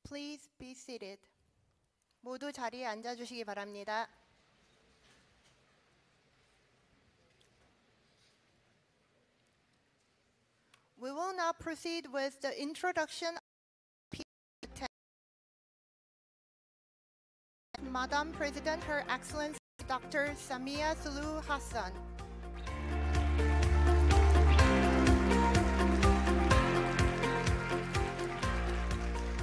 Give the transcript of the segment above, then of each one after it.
Please be seated. 모두 자리에 앉아주시기 바랍니다. We will now proceed with the introduction of Madam President, Her Excellency Dr. Samia Suluhu Hassan.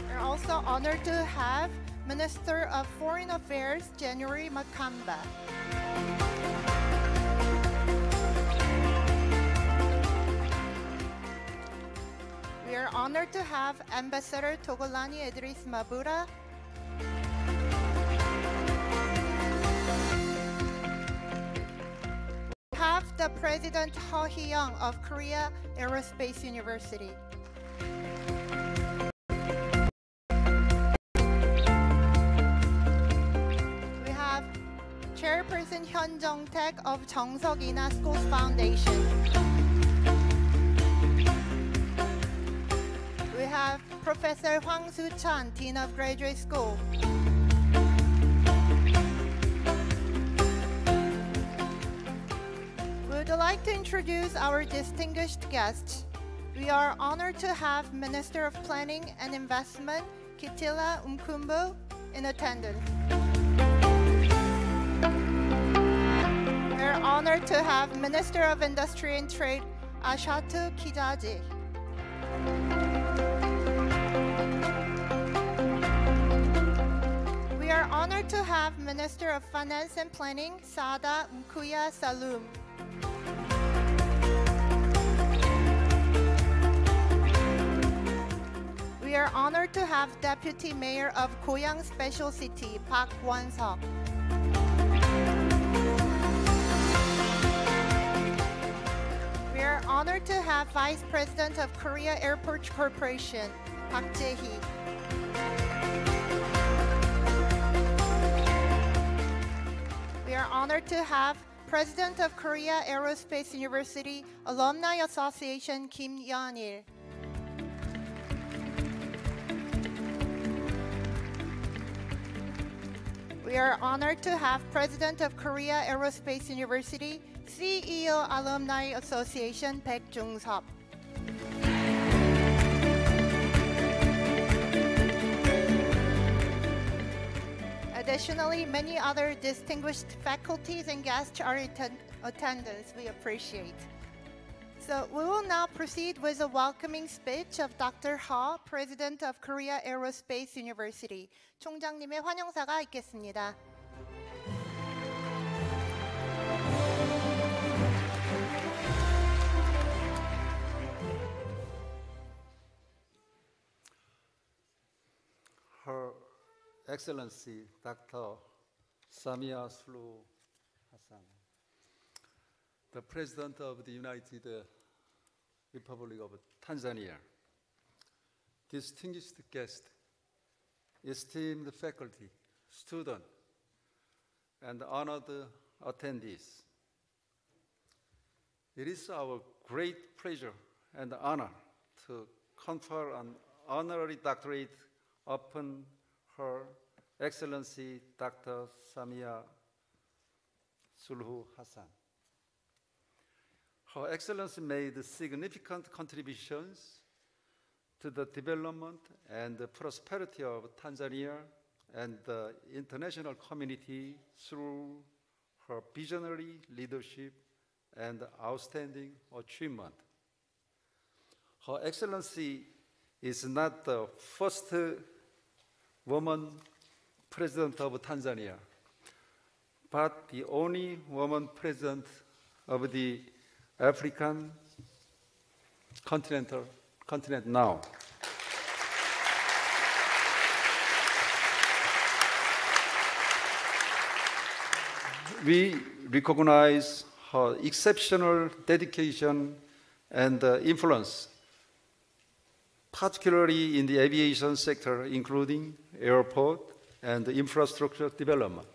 We're also honored to have Minister of Foreign Affairs, January Makamba. We are honored to have Ambassador Togolani Idris Mabura. We have the President Ho Hee-young of Korea Aerospace University. We have Chairperson Hyun Jung-taek of Jeongseok-ina Schools Foundation. We have Professor Hwang Soo-chan, Dean of Graduate School. We would like to introduce our distinguished guests. We are honored to have Minister of Planning and Investment, Kitila Umkumbo, in attendance. We are honored to have Minister of Industry and Trade, Ashatu Kijaji. We are honored to have Minister of Finance and Planning, Sada Mkuya Salum. We are honored to have Deputy Mayor of Goyang Special City, Park Won-seok. We are honored to have Vice President of Korea Airport Corporation, Park Jae-hee. We are honored to have President of Korea Aerospace University Alumni Association, Kim Yeon-il. We are honored to have President of Korea Aerospace University, CEO Alumni Association, Baek Jung-seop. Additionally, many other distinguished faculties and guests are in attendance. We appreciate. So we will now proceed with a welcoming speech of Dr. Ha, President of Korea Aerospace University. 총장님의 환영사가 있겠습니다. Her Excellency Dr. Samia Suluhu Hassan, the President of the United Republic of Tanzania, distinguished guests, esteemed faculty, students, and honored attendees. It is our great pleasure and honor to confer an honorary doctorate upon Her Excellency Dr. Samia Suluhu Hassan. Her Excellency made significant contributions to the development and the prosperity of Tanzania and the international community through her visionary leadership and outstanding achievement. Her Excellency is not the first woman president of Tanzania, but the only woman president of the African continent now. We recognize her exceptional dedication and influence, particularly in the aviation sector, including airport and infrastructure development.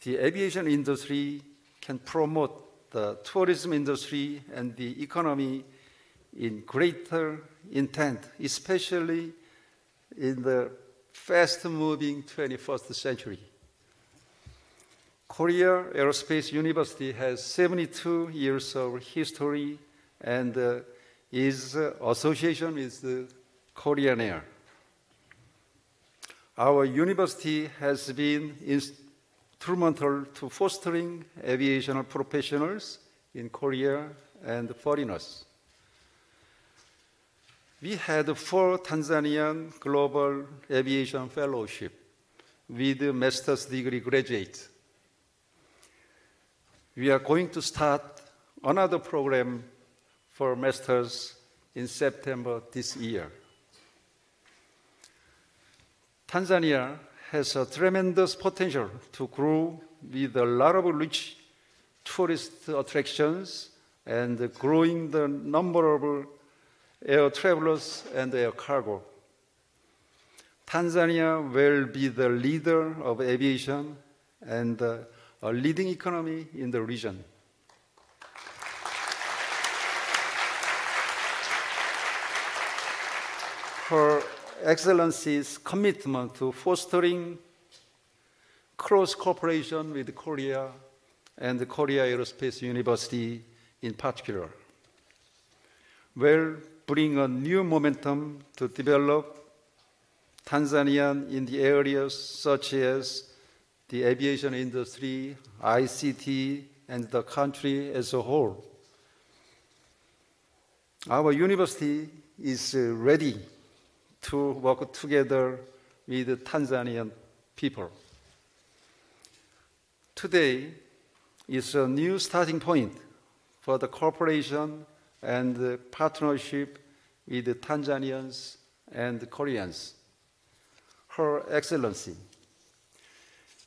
The aviation industry can promote the tourism industry and the economy in greater intent, especially in the fast-moving 21st century. Korea Aerospace University has 72 years of history and is association with the Korean Air. Our university has been instrumental to fostering aviation professionals in Korea and foreigners. We had 4 Tanzanian Global Aviation Fellowship with master's degree graduates. We are going to start another program for masters in September this year. Tanzania has a tremendous potential to grow with a lot of rich tourist attractions and growing the number of air travelers and air cargo. Tanzania will be the leader of aviation and a leading economy in the region. Her Excellency's commitment to fostering close cooperation with Korea and the Korea Aerospace University in particular will bring a new momentum to develop Tanzania in the areas such as the aviation industry, ICT, and the country as a whole. Our university is ready to work together with the Tanzanian people. Today is a new starting point for the cooperation and the partnership with the Tanzanians and the Koreans. Her Excellency,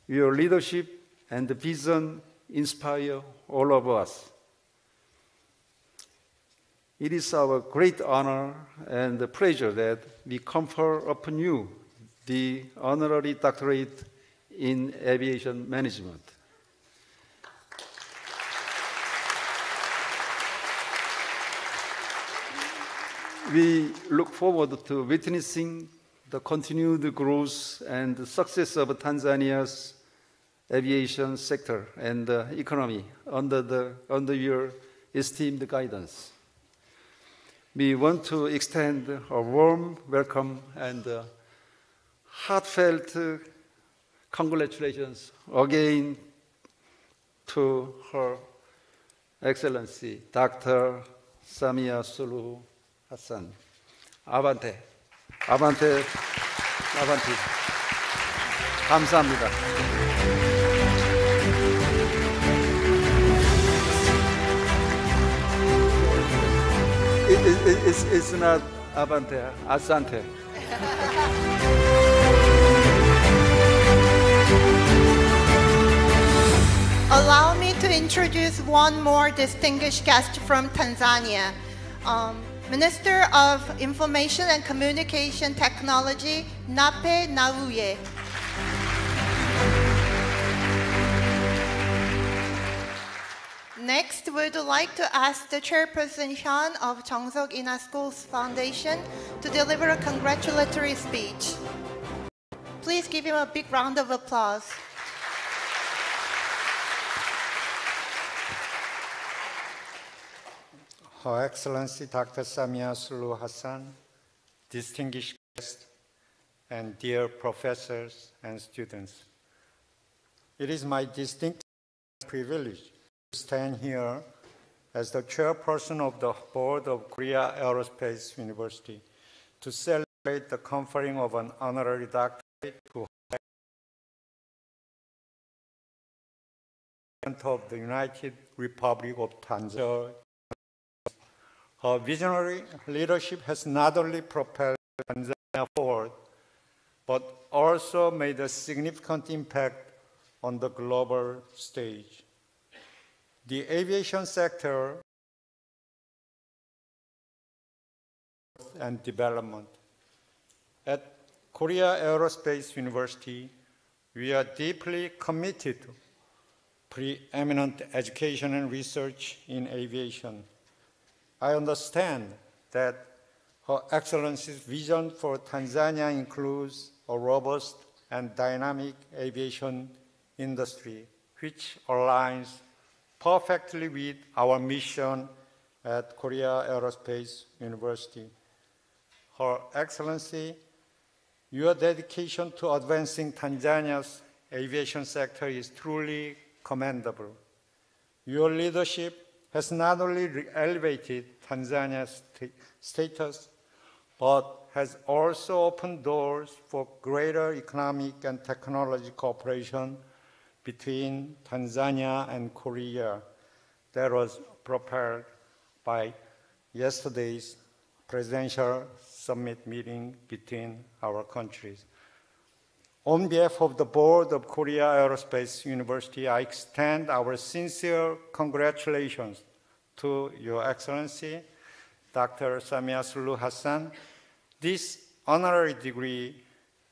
your leadership and vision inspire all of us. It is our great honor and pleasure that we confer upon you the honorary doctorate in aviation management. We look forward to witnessing the continued growth and success of Tanzania's aviation sector and economy under your esteemed guidance. We want to extend a warm welcome and heartfelt congratulations again to Her Excellency Dr. Samia Suluhu Hassan. Avante, avante, avanti. 감사합니다. It's not avante, asante. Allow me to introduce one more distinguished guest from Tanzania. Minister of Information and Communication Technology, Nape Nnauye. Next, we'd like to ask the chairperson, Hyun of Jeongseok Ina Schools Foundation, to deliver a congratulatory speech. Please give him a big round of applause. Her Excellency Dr. Samia Suluhu Hassan, distinguished guests, and dear professors and students. It is my distinct privilege to stand here as the chairperson of the board of Korea Aerospace University to celebrate the conferring of an honorary doctorate to of the United Republic of Tanzania. Her visionary leadership has not only propelled Tanzania forward, but also made a significant impact on the global stage. The aviation sector and development. At Korea Aerospace University, we are deeply committed to preeminent education and research in aviation. I understand that Her Excellency's vision for Tanzania includes a robust and dynamic aviation industry, which aligns perfectly with our mission at Korea Aerospace University. Her Excellency, your dedication to advancing Tanzania's aviation sector is truly commendable. Your leadership has not only elevated Tanzania's status, but has also opened doors for greater economic and technology cooperation between Tanzania and Korea that was propelled by yesterday's presidential summit meeting between our countries. On behalf of the board of Korea Aerospace University, I extend our sincere congratulations to Your Excellency, Dr. Samia Suluhu Hassan. This honorary degree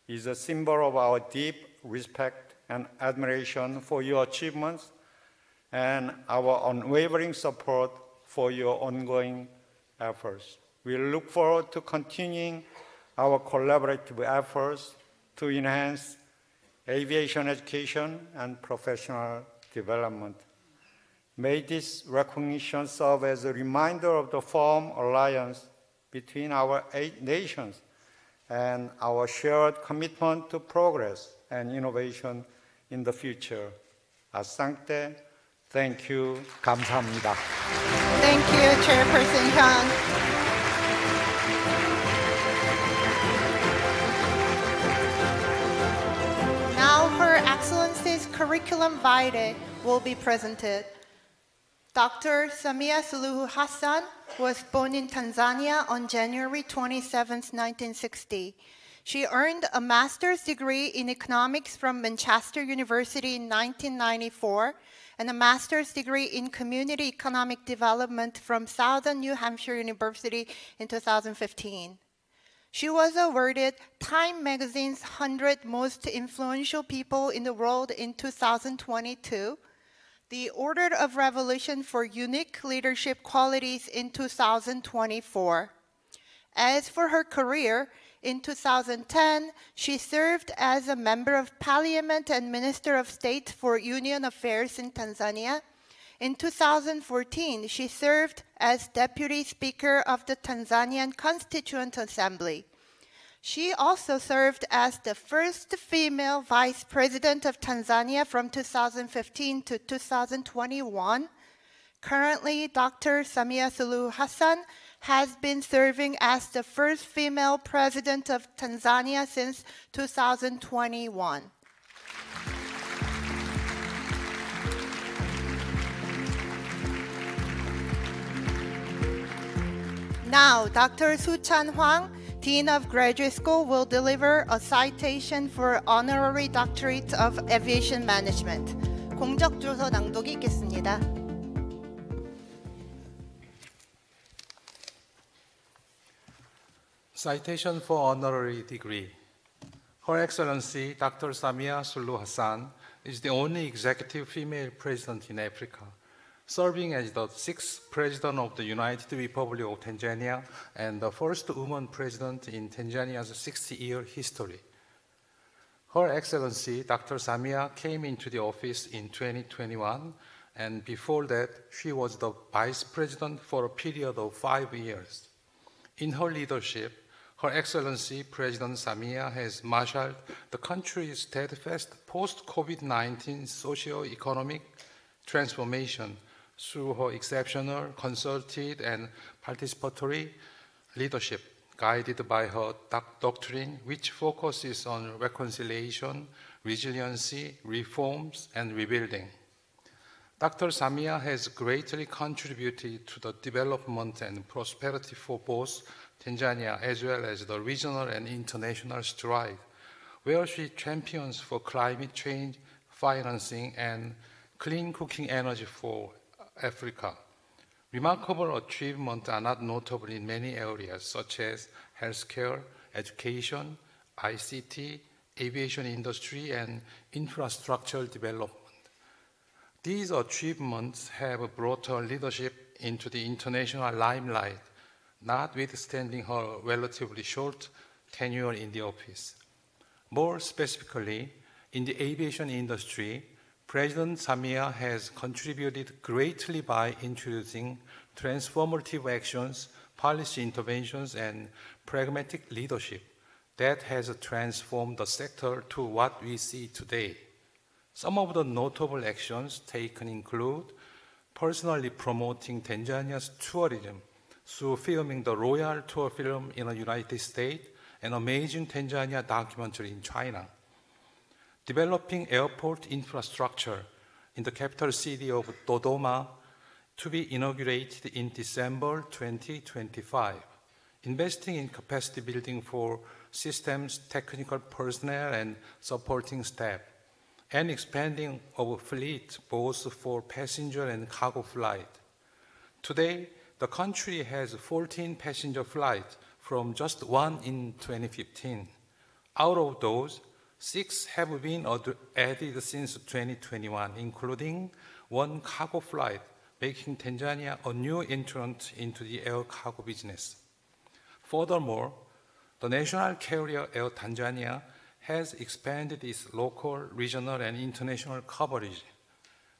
is a symbol of our deep respect and admiration for your achievements and our unwavering support for your ongoing efforts. We look forward to continuing our collaborative efforts to enhance aviation education and professional development. May this recognition serve as a reminder of the firm alliance between our 8 nations and our shared commitment to progress and innovation in the future. Asante, thank you. 감사합니다. Thank you, Chairperson Hyun. Now, Her Excellency's curriculum vitae will be presented. Dr. Samia Suluhu Hassan was born in Tanzania on January 27, 1960. She earned a master's degree in economics from Manchester University in 1994 and a master's degree in community economic development from Southern New Hampshire University in 2015. She was awarded Time magazine's 100 Most Influential People in the World in 2022, the Order of Revolution for Unique Leadership Qualities in 2024. As for her career, in 2010, she served as a Member of Parliament and Minister of State for Union Affairs in Tanzania. In 2014, she served as Deputy Speaker of the Tanzanian Constituent Assembly. She also served as the first female Vice President of Tanzania from 2015 to 2021. Currently, Dr. Samia Suluhu Hassan has been serving as the first female President of Tanzania since 2021. Now, Dr. Su-chan Hwang, Dean of Graduate School, will deliver a citation for Honorary Doctorate of Aviation Management. 공적조서 낭독이 있겠습니다. Citation for honorary degree. Her Excellency Dr. Samia Suluhu Hassan is the only executive female president in Africa, serving as the 6th President of the United Republic of Tanzania and the first woman president in Tanzania's 60-year history. Her Excellency Dr. Samia came into the office in 2021, and before that, she was the Vice President for a period of 5 years. In her leadership, Her Excellency President Samia has marshaled the country's steadfast post-COVID-19 socio-economic transformation through her exceptional, concerted, and participatory leadership, guided by her doctrine, which focuses on reconciliation, resiliency, reforms, and rebuilding. Dr. Samia has greatly contributed to the development and prosperity for both Tanzania as well as the regional and international stride, where she champions for climate change, financing, and clean cooking energy for Africa. Remarkable achievements are not notable in many areas such as healthcare, education, ICT, aviation industry, and infrastructural development. These achievements have brought her leadership into the international limelight, notwithstanding her relatively short tenure in the office. More specifically, in the aviation industry, President Samia has contributed greatly by introducing transformative actions, policy interventions, and pragmatic leadership that has transformed the sector to what we see today. Some of the notable actions taken include personally promoting Tanzania's tourism through filming the Royal Tour film in the United States and Amazing Tanzania documentary in China, developing airport infrastructure in the capital city of Dodoma to be inaugurated in December 2025, investing in capacity building for systems, technical personnel, and supporting staff, and expanding of fleet both for passenger and cargo flight. Today, the country has 14 passenger flights from just one in 2015. Out of those, 6 have been added since 2021, including 1 cargo flight, making Tanzania a new entrant into the air cargo business. Furthermore, the national carrier Air Tanzania has expanded its local, regional, and international coverage.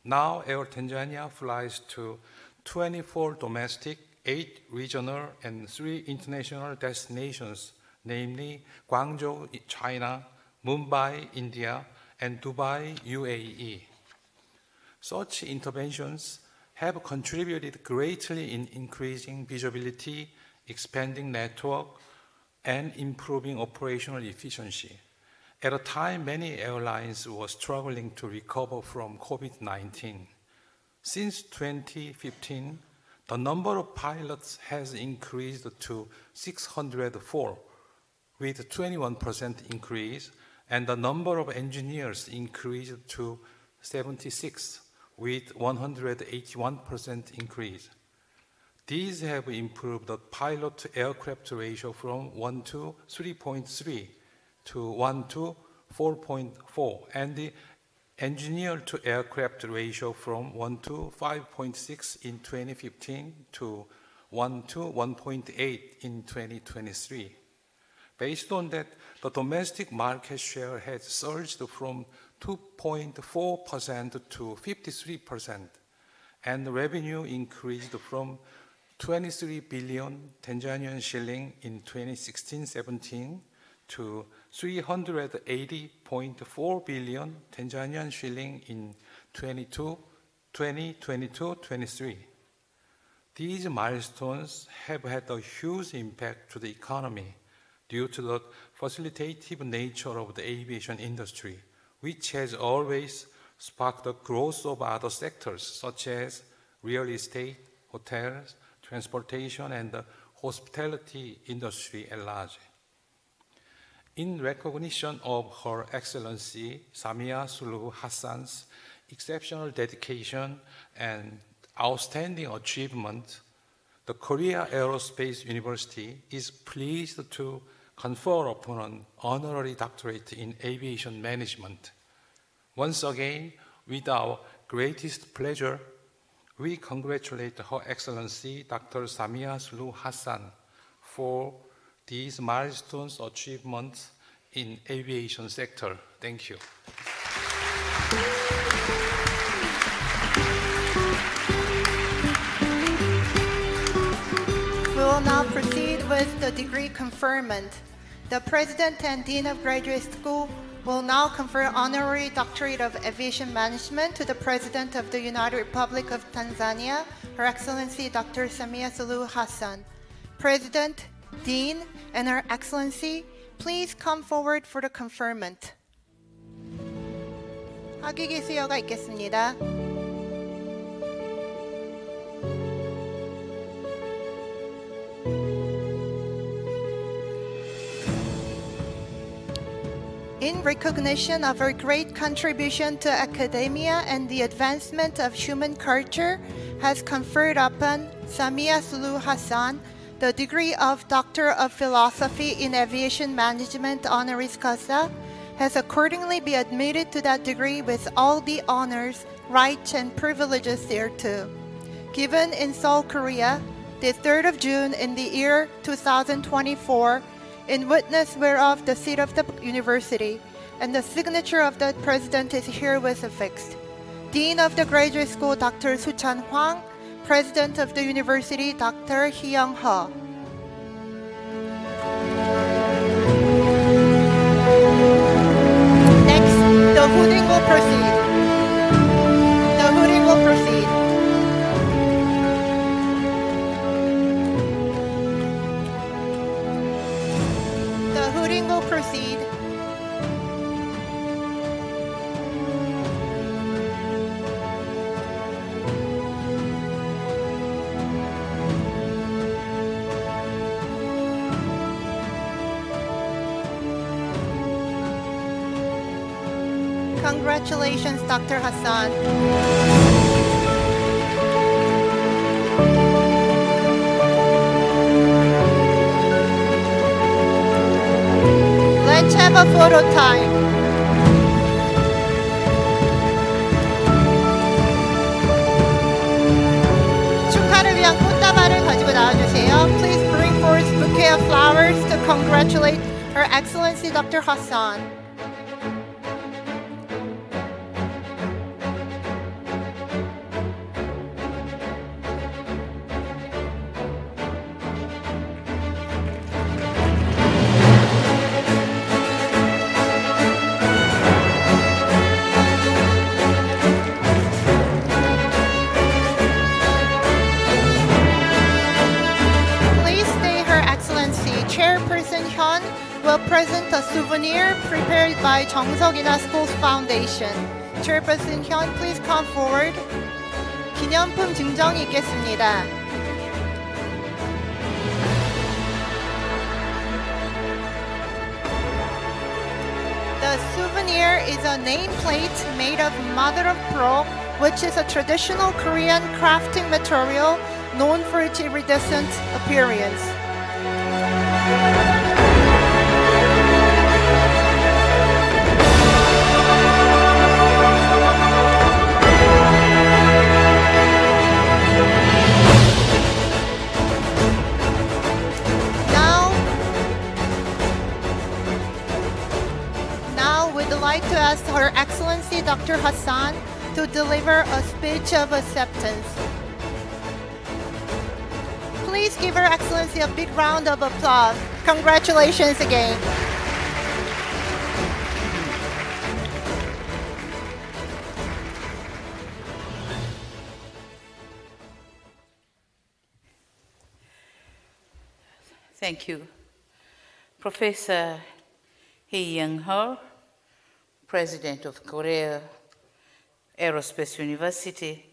Now, Air Tanzania flies to 24 domestic, 8 regional, and 3 international destinations, namely Guangzhou, China, Mumbai, India, and Dubai, UAE. Such interventions have contributed greatly in increasing visibility, expanding network, and improving operational efficiency. At a time, many airlines were struggling to recover from COVID-19. Since 2015, the number of pilots has increased to 604, with a 21% increase, and the number of engineers increased to 76, with 181% increase. These have improved the pilot-to-aircraft ratio from 1 to 3.3 to 1 to 4.4, and the engineer-to-aircraft ratio from 1 to 5.6 in 2015 to 1 to 1.8 in 2023. Based on that, the domestic market share has surged from 2.4% to 53%, and revenue increased from 23 billion Tanzanian shilling in 2016-17 to 380.4 billion Tanzanian shilling in 2022-23. These milestones have had a huge impact to the economy due to the facilitative nature of the aviation industry, which has always sparked the growth of other sectors such as real estate, hotels, transportation, and the hospitality industry at large. In recognition of Her Excellency Samia Suluhu Hassan's exceptional dedication and outstanding achievement, the Korea Aerospace University is pleased to confer upon an honorary doctorate in aviation management. Once again, with our greatest pleasure, we congratulate Her Excellency Dr. Samia Suluhu Hassan for these milestones achievements in aviation sector. Thank you. We will now proceed with the degree conferment. The President and Dean of Graduate School will now confer honorary doctorate of aviation management to the President of the United Republic of Tanzania, Her Excellency Dr. Samia Suluhu Hassan. President, Dean, and Her Excellency, please come forward for the conferment. 학위기 수여가 있겠습니다. In recognition of her great contribution to academia and the advancement of human culture, has conferred upon Samia Suluhu Hassan the degree of Doctor of Philosophy in Aviation Management honoris causa, has accordingly been admitted to that degree with all the honors, rights, and privileges thereto. Given in Seoul, Korea, the 3rd of June in the year 2024, in witness whereof the seat of the university and the signature of the president is herewith affixed. Dean of the Graduate School, Dr. Suchan Hwang. President of the university, Dr. Hyung Ho. Next, the hooting will proceed. The hooting will proceed. The hooting will proceed. Congratulations, Dr. Hassan. Let's have a photo time. 축하를 위한 꽃다발을 가지고 나와주세요. Please bring forth a bouquet of flowers to congratulate Her Excellency Dr. Hassan. Present a souvenir prepared by 정석이나 Schools Foundation. Chairperson Hyun, please come forward. 기념품 증정이 있겠습니다. The souvenir is a nameplate made of mother of pearl, which is a traditional Korean crafting material known for its iridescent appearance. To ask Her Excellency Dr. Hassan to deliver a speech of acceptance. Please give Her Excellency a big round of applause. Congratulations again. Thank you. Professor Hyung Ho, President of Korea Aerospace University,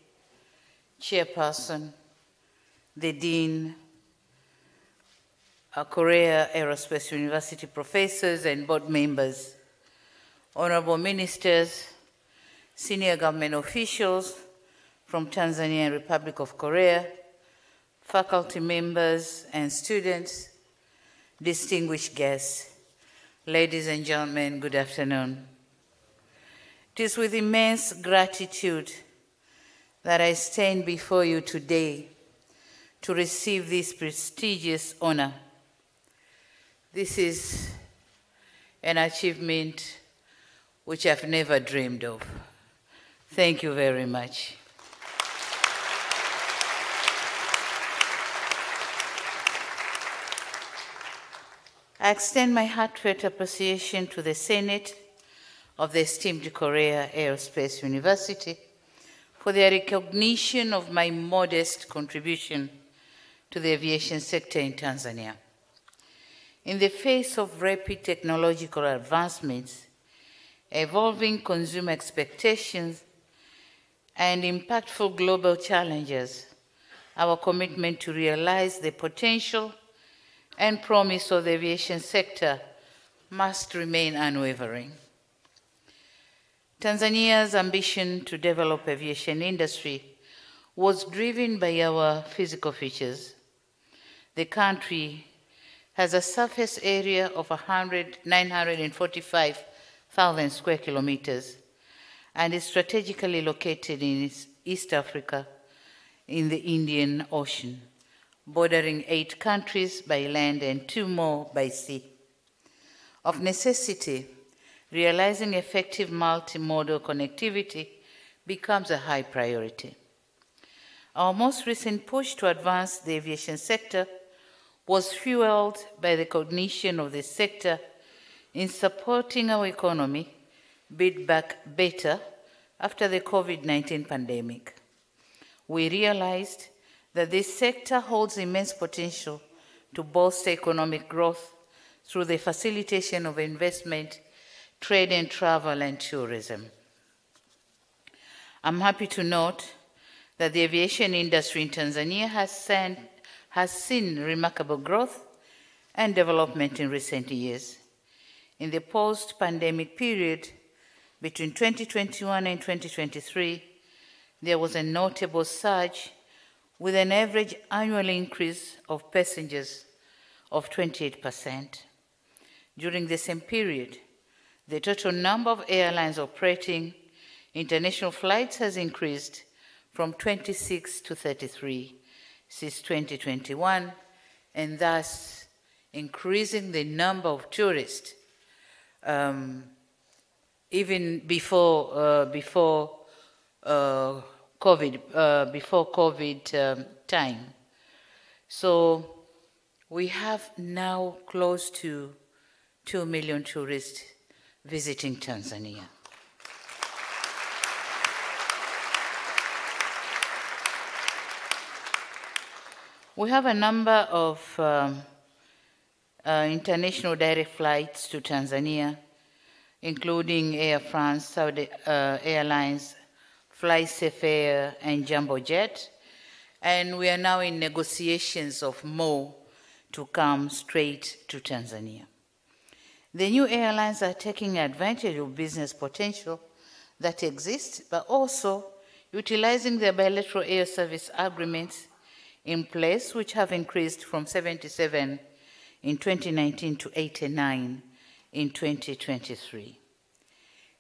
Chairperson, the Dean of Korea Aerospace University professors and board members, honorable ministers, senior government officials from Tanzania and Republic of Korea, faculty members and students, distinguished guests, ladies and gentlemen, good afternoon. It is with immense gratitude that I stand before you today to receive this prestigious honor. This is an achievement which I've never dreamed of. Thank you very much. I extend my heartfelt appreciation to the Senate of the esteemed Korea Aerospace University for their recognition of my modest contribution to the aviation sector in Tanzania. In the face of rapid technological advancements, evolving consumer expectations, and impactful global challenges, our commitment to realize the potential and promise of the aviation sector must remain unwavering. Tanzania's ambition to develop aviation industry was driven by our physical features. The country has a surface area of 945,000 square kilometers and is strategically located in East Africa in the Indian Ocean, bordering 8 countries by land and 2 more by sea. Of necessity, realizing effective multimodal connectivity becomes a high priority. Our most recent push to advance the aviation sector was fueled by the cognition of this sector in supporting our economy build back better after the COVID-19 pandemic. We realized that this sector holds immense potential to bolster economic growth through the facilitation of investment, trade and travel, and tourism. I'm happy to note that the aviation industry in Tanzania has seen remarkable growth and development in recent years. In the post-pandemic period, between 2021 and 2023, there was a notable surge with an average annual increase of passengers of 28%. During the same period, the total number of airlines operating international flights has increased from 26 to 33 since 2021, and thus increasing the number of tourists even before COVID time. So we have now close to 2 million tourists visiting Tanzania. We have a number of international direct flights to Tanzania, including Air France, Saudi Airlines, FlySafe Air, and Jumbo Jet, and we are now in negotiations of more to come straight to Tanzania. The new airlines are taking advantage of business potential that exists, but also utilizing their bilateral air service agreements in place, which have increased from 77 in 2019 to 89 in 2023.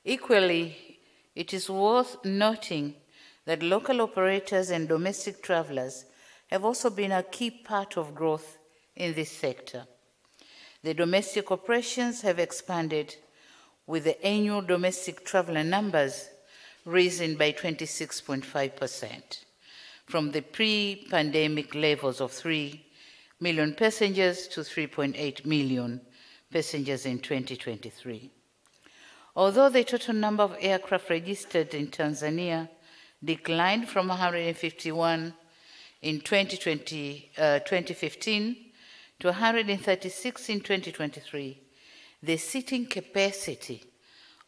Equally, it is worth noting that local operators and domestic travelers have also been a key part of growth in this sector. The domestic operations have expanded, with the annual domestic traveler numbers risen by 26.5%, from the pre-pandemic levels of 3 million passengers to 3.8 million passengers in 2023. Although the total number of aircraft registered in Tanzania declined from 151 in 2015 to 136 in 2023, the seating capacity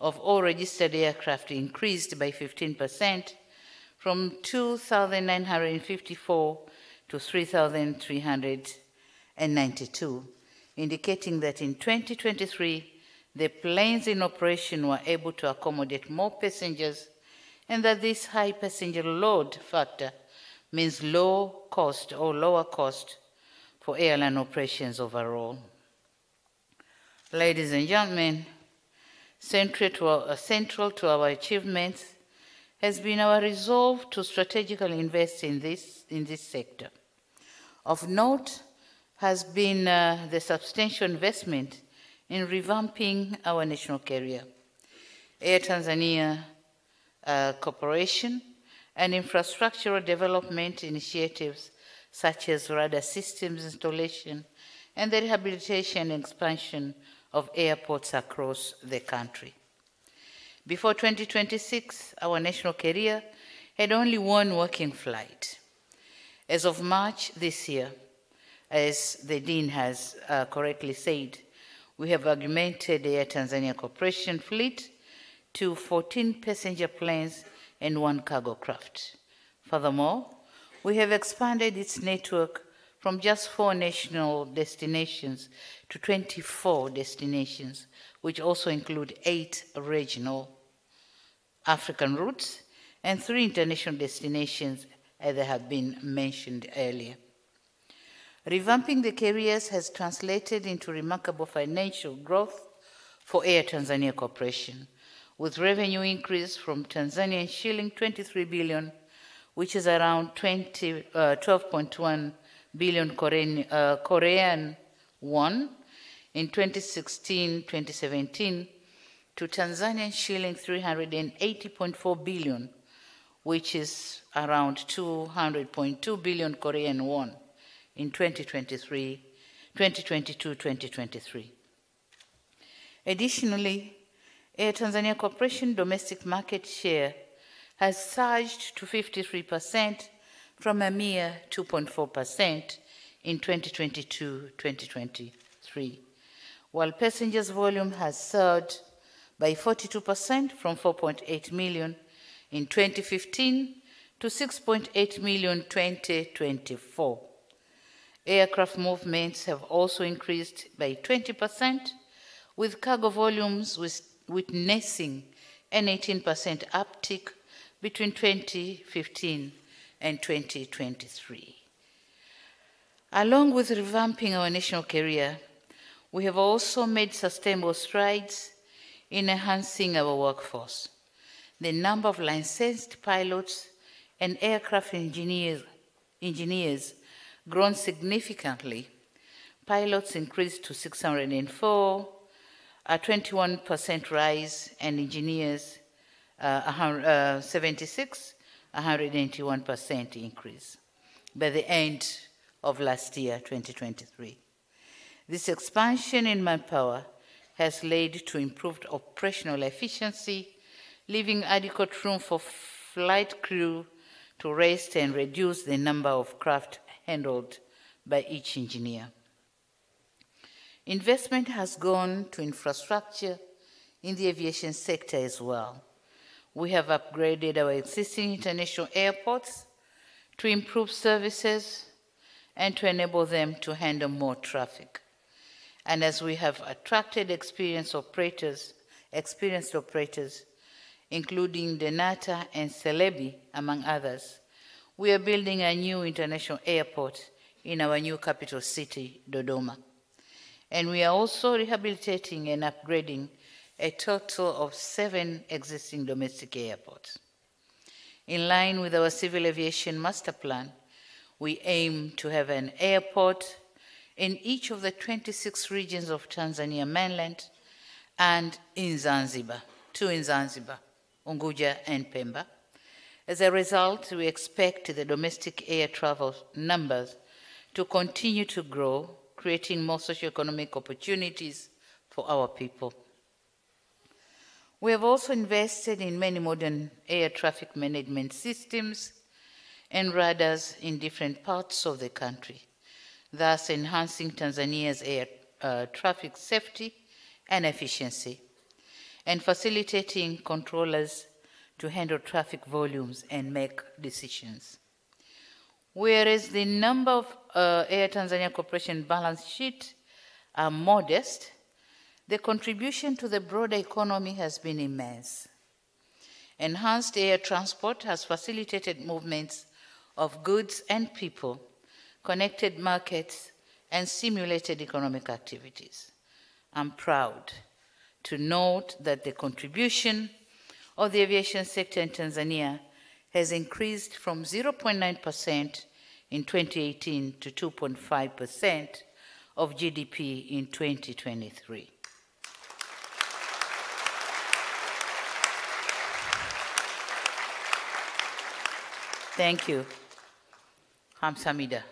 of all registered aircraft increased by 15%, from 2,954 to 3,392, indicating that in 2023, the planes in operation were able to accommodate more passengers, and that this high passenger load factor means low cost or lower cost for airline operations overall. Ladies and gentlemen, central to our achievements has been our resolve to strategically invest in this sector. Of note has been the substantial investment in revamping our national carrier, Air Tanzania Corporation, and infrastructural development initiatives such as radar systems installation and the rehabilitation and expansion of airports across the country. Before 2026, our national carrier had only one working flight. As of March this year, as the Dean has correctly said, we have augmented the Air Tanzania Corporation fleet to 14 passenger planes and 1 cargo craft. Furthermore, we have expanded its network from just 4 national destinations to 24 destinations, which also include 8 regional African routes and 3 international destinations, as they have been mentioned earlier. Revamping the carriers has translated into remarkable financial growth for Air Tanzania Corporation, with revenue increase from Tanzanian shilling 23 billion, which is around $12.1 billion Korean won in 2016-2017 to Tanzanian shilling 380.4 billion, which is around 200.2 billion Korean won in 2022-2023. Additionally, Air Tanzania Corporation domestic market share has surged to 53% from a mere 2.4% in 2022-2023, while passengers volume has surged by 42% from 4.8 million in 2015 to 6.8 million in 2024. Aircraft movements have also increased by 20%, with cargo volumes witnessing an 18% uptick between 2015 and 2023. Along with revamping our national carrier, we have also made sustainable strides in enhancing our workforce. The number of licensed pilots and aircraft engineers grown significantly. Pilots increased to 604, a 21% rise, and engineers 76, 181% increase by the end of last year, 2023. This expansion in manpower has led to improved operational efficiency, leaving adequate room for flight crew to rest and reduce the number of craft handled by each engineer. Investment has gone to infrastructure in the aviation sector as well. We have upgraded our existing international airports to improve services and to enable them to handle more traffic. And as we have attracted experienced operators, including Denata and Celebi, among others, we are building a new international airport in our new capital city, Dodoma. And we are also rehabilitating and upgrading a total of 7 existing domestic airports. In line with our civil aviation master plan, we aim to have an airport in each of the 26 regions of Tanzania mainland and in Zanzibar, 2 in Zanzibar, Unguja and Pemba. As a result, we expect the domestic air travel numbers to continue to grow, creating more socioeconomic opportunities for our people. We have also invested in many modern air traffic management systems and radars in different parts of the country, thus enhancing Tanzania's air traffic safety and efficiency, and facilitating controllers to handle traffic volumes and make decisions. Whereas the number of Air Tanzania Corporation balance sheet are modest, the contribution to the broader economy has been immense. Enhanced air transport has facilitated movements of goods and people, connected markets, and stimulated economic activities. I'm proud to note that the contribution of the aviation sector in Tanzania has increased from 0.9% in 2018 to 2.5% of GDP in 2023. Thank you. Hamsamida.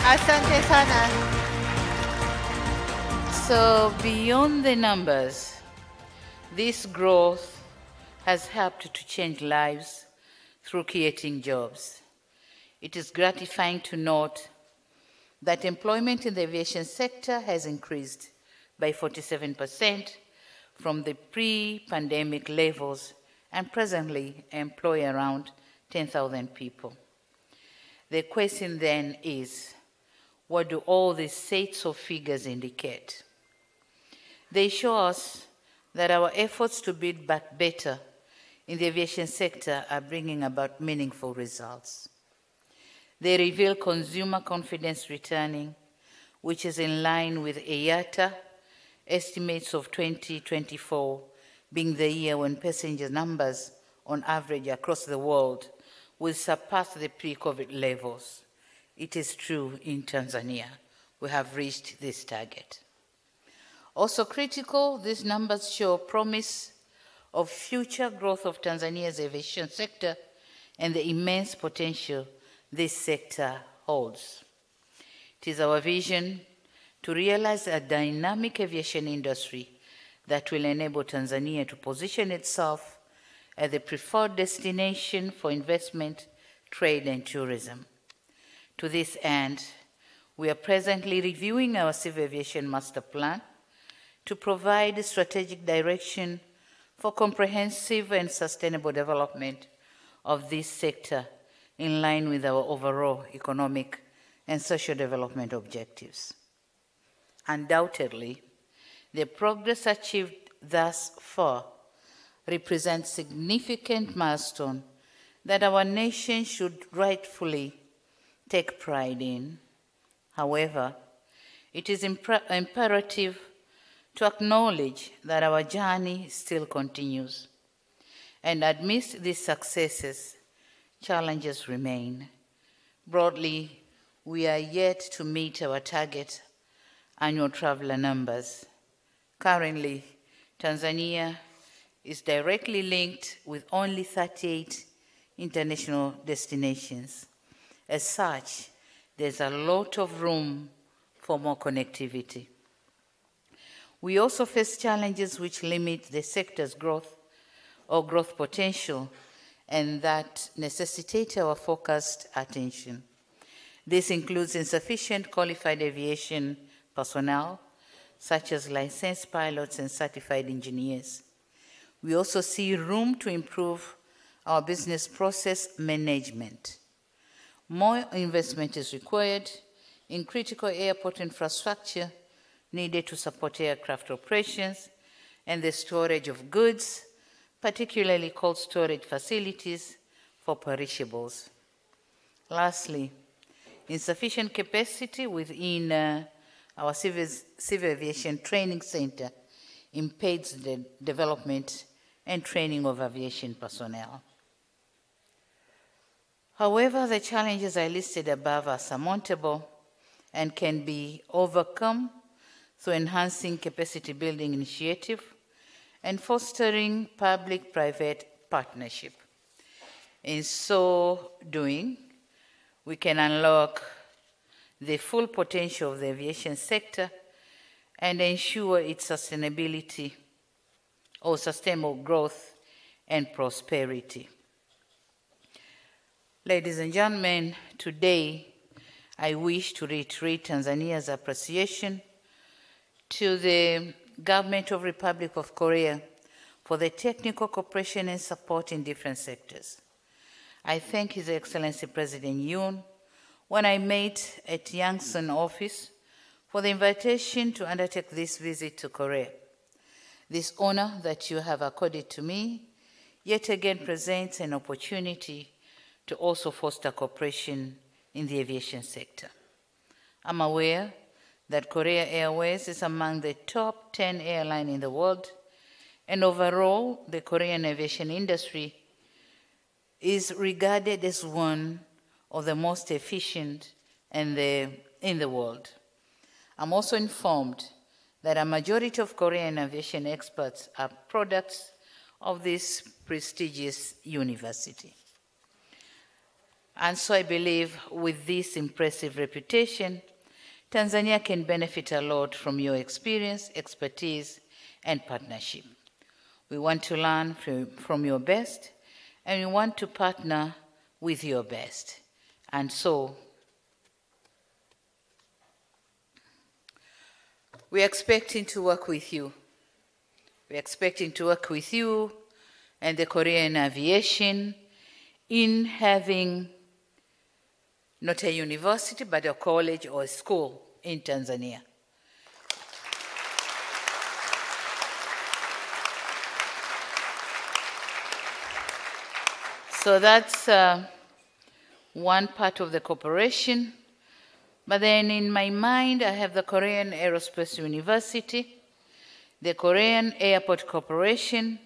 Asante sana. So beyond the numbers, this growth has helped to change lives through creating jobs. It is gratifying to note that employment in the aviation sector has increased by 47% from the pre-pandemic levels and presently employ around 10,000 people. The question then is, what do all these sets of figures indicate? They show us that our efforts to build back better in the aviation sector are bringing about meaningful results. They reveal consumer confidence returning, which is in line with IATA estimates of 2024 being the year when passenger numbers on average across the world will surpass the pre-COVID levels. It is true in Tanzania. We have reached this target. Also critical, these numbers show promise of future growth of Tanzania's aviation sector and the immense potential this sector holds. It is our vision to realize a dynamic aviation industry that will enable Tanzania to position itself as the preferred destination for investment, trade, and tourism. To this end, we are presently reviewing our civil aviation master plan to provide strategic direction for comprehensive and sustainable development of this sector in line with our overall economic and social development objectives. Undoubtedly, the progress achieved thus far represents significant milestone that our nation should rightfully take pride in. However, it is imperative to acknowledge that our journey still continues. And amidst these successes, challenges remain. Broadly, we are yet to meet our target annual traveler numbers. Currently, Tanzania is directly linked with only 38 international destinations. As such, there's a lot of room for more connectivity. We also face challenges which limit the sector's growth or growth potential and that necessitate our focused attention. This includes insufficient qualified aviation personnel, such as licensed pilots and certified engineers. We also see room to improve our business process management. More investment is required in critical airport infrastructure needed to support aircraft operations and the storage of goods, particularly cold storage facilities for perishables. Lastly, insufficient capacity within our civil aviation training center impedes the development and training of aviation personnel. However, the challenges I listed above are surmountable and can be overcome through enhancing capacity building initiative and fostering public-private partnership. In so doing, we can unlock the full potential of the aviation sector and ensure its sustainability or sustainable growth and prosperity. Ladies and gentlemen, today I wish to reiterate Tanzania's appreciation to the Government of Republic of Korea for the technical cooperation and support in different sectors. I thank His Excellency President Yoon when I met at Yangsan office for the invitation to undertake this visit to Korea. This honor that you have accorded to me yet again presents an opportunity to also foster cooperation in the aviation sector. I'm aware that Korea Airways is among the top 10 airlines in the world, and overall, the Korean aviation industry is regarded as one of the most efficient in the world. I'm also informed that a majority of Korean aviation experts are products of this prestigious university. And so I believe with this impressive reputation, Tanzania can benefit a lot from your experience, expertise, and partnership. We want to learn from your best, and we want to partner with your best. And so, we're expecting to work with you. We're expecting to work with you and the Korean aviation in having not a university, but a college or a school in Tanzania. So that's one part of the cooperation. But then in my mind, I have the Korean Aerospace University, the Korean Airport Corporation,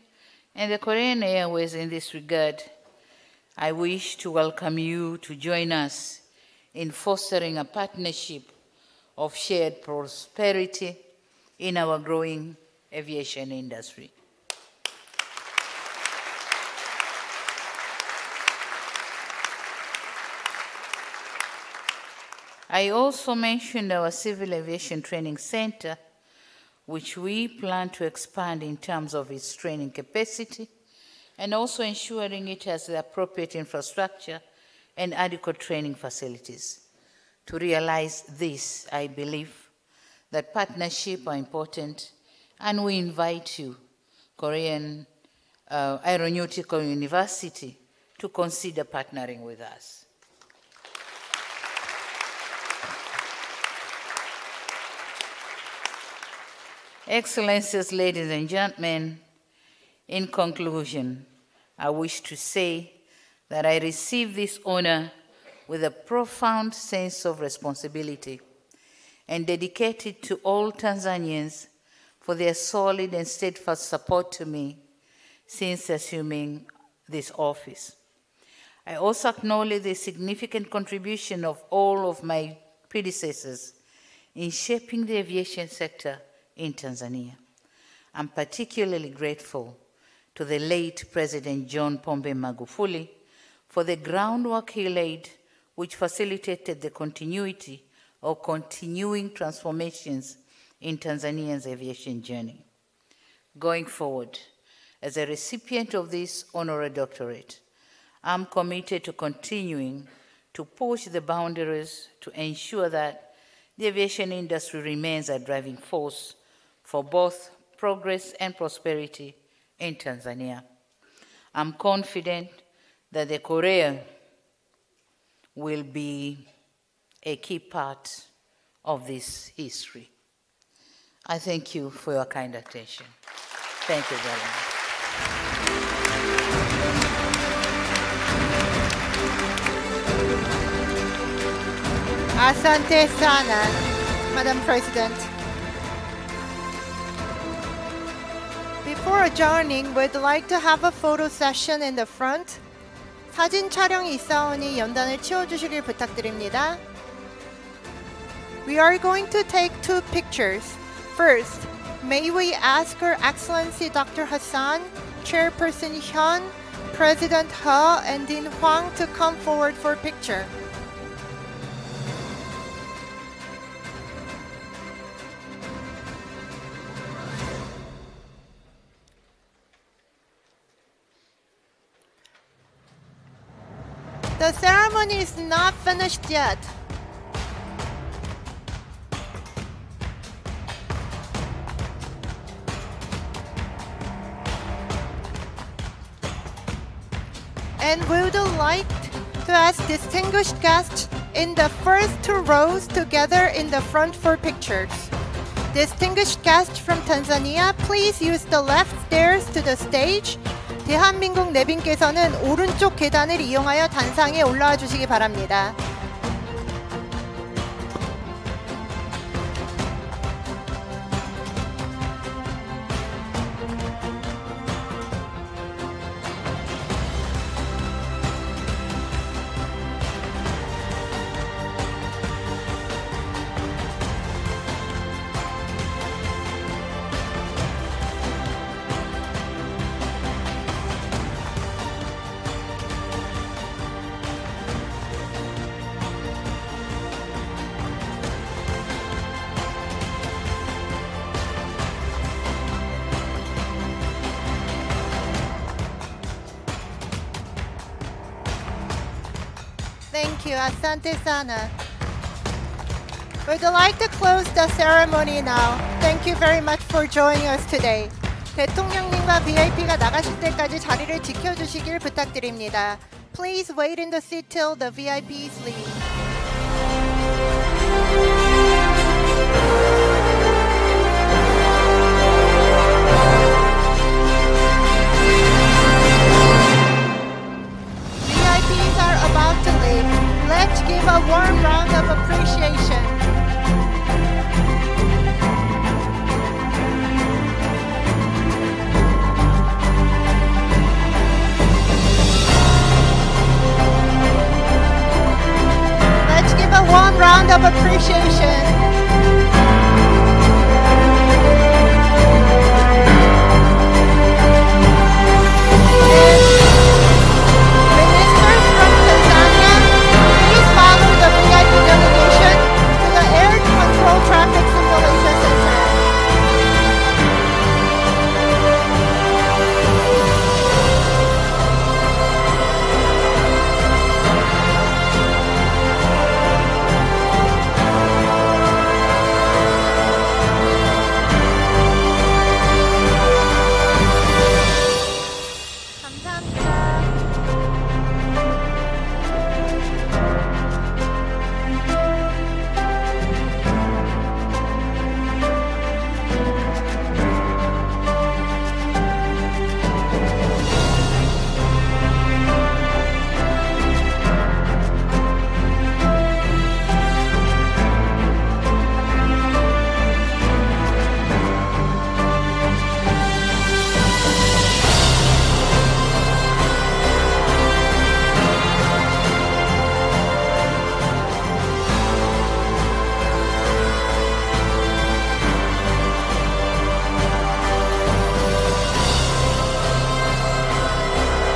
and the Korean Airways in this regard I wish to welcome you to join us in fostering a partnership of shared prosperity in our growing aviation industry. I also mentioned our Civil Aviation Training Center, which we plan to expand in terms of its training capacity and also ensuring it has the appropriate infrastructure and adequate training facilities. To realize this, I believe that partnerships are important, and we invite you, Korean Aeronautical University, to consider partnering with us. Excellencies, ladies and gentlemen, in conclusion, I wish to say that I receive this honor with a profound sense of responsibility and dedicated to all Tanzanians for their solid and steadfast support to me since assuming this office. I also acknowledge the significant contribution of all of my predecessors in shaping the aviation sector in Tanzania. I'm particularly grateful to the late President John Pombe Magufuli for the groundwork he laid, which facilitated the continuity or continuing transformations in Tanzania's aviation journey. Going forward, as a recipient of this honorary doctorate, I'm committed to continuing to push the boundaries to ensure that the aviation industry remains a driving force for both progress and prosperity in Tanzania. I'm confident that the Korea will be a key part of this history. I thank you for your kind attention. Thank you very much. Asante sana, Madam President. Before adjourning, we'd like to have a photo session in the front. 사진 촬영이 있사오니 연단을 치워주시길 부탁드립니다. We are going to take 2 pictures. First, may we ask Her Excellency Dr. Hassan, Chairperson Hyun, President He, and Dean Hwang to come forward for a picture. The ceremony is not finished yet. And we would like to ask distinguished guests in the first 2 rows to gather in the front for pictures. Distinguished guests from Tanzania, please use the left stairs to the stage. 대한민국 내빈께서는 오른쪽 계단을 이용하여 단상에 올라와 주시기 바랍니다. Thank you, Asante sana. We'd like to close the ceremony now. Thank you very much for joining us today. 대통령님과 VIP가 나가실 때까지 자리를 지켜주시길 부탁드립니다. Please wait in the seat till the VIPs leave.